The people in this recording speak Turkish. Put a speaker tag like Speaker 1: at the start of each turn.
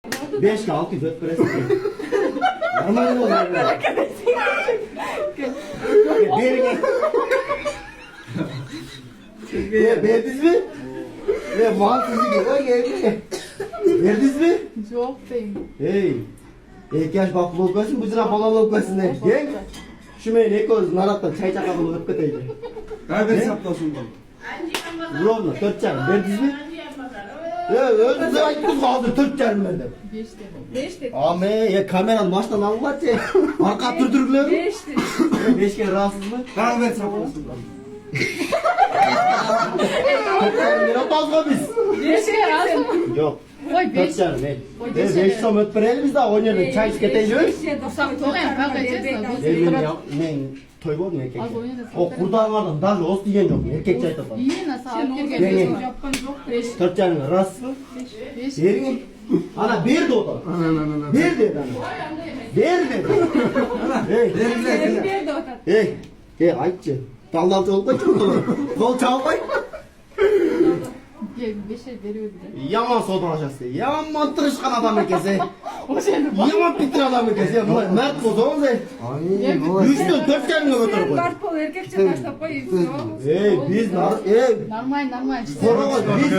Speaker 1: 5'ke 600 ötmüresi. Normal mi oluyor? Berine. Verdiniz mi? Muhansızlık yok. Geldi. Verdiniz mi?
Speaker 2: Yok değil.
Speaker 1: Hey. Erkeş bak lokasın, bu sıra bala lokasın. Gel. Şu meyne ekoz, narattan çay çakalı öp köteydi.
Speaker 3: Kaybet saplasın bu.
Speaker 1: Buronla 4 çarım. Verdiniz mi? Özünüze ayıttınız kaldı 4 çarım verdim.
Speaker 2: 5 dedim. 5 dedim.
Speaker 1: Ame ya kameranın baştan Allah çek. Arka durdurgulur.
Speaker 2: 5 dedim.
Speaker 1: 5 kere rahatsız mı?
Speaker 3: Kaybet saplasın bu.
Speaker 1: Ne bazı biz?
Speaker 2: 5 kere alsın.
Speaker 1: Yok.
Speaker 2: Oy
Speaker 1: 4
Speaker 2: 5.
Speaker 1: çarım hey.
Speaker 2: Oy,
Speaker 1: 5 som ötmerelim biz daha oynayalım. Çay isketeyiz.
Speaker 2: Sak tokayan bak açarsan.
Speaker 1: Elini yap. Ne? Toy var mı erkek?
Speaker 2: Az oynayalım.
Speaker 1: O kurdanlardan daha ost diyen yok. Erkek çay tapar.
Speaker 2: İyi nasıl alıp
Speaker 1: Yenge.
Speaker 2: geliyorsun? Yapkan yok 5.
Speaker 1: 4 çarım rahatsız mı?
Speaker 2: 5.
Speaker 1: Yerini. Ana bir de o da. Bir dedi ana. Bir dedi. Hey. Hey. Hey ayıpçı. Dallaltı olma çok olur. Kol çalmayı.
Speaker 2: 5'e veriyor bir de.
Speaker 1: Yaman sodan aşağısı. Yaman tırışkan adam herkese.
Speaker 2: O seni
Speaker 1: Yaman bitir adam herkese. Mert bozağın ze. Üçten 4 çarım götür koy.
Speaker 4: Karpol erkekçe taş tapayız.
Speaker 1: Hey biz nar. Hey.
Speaker 2: normal.
Speaker 1: Korona biz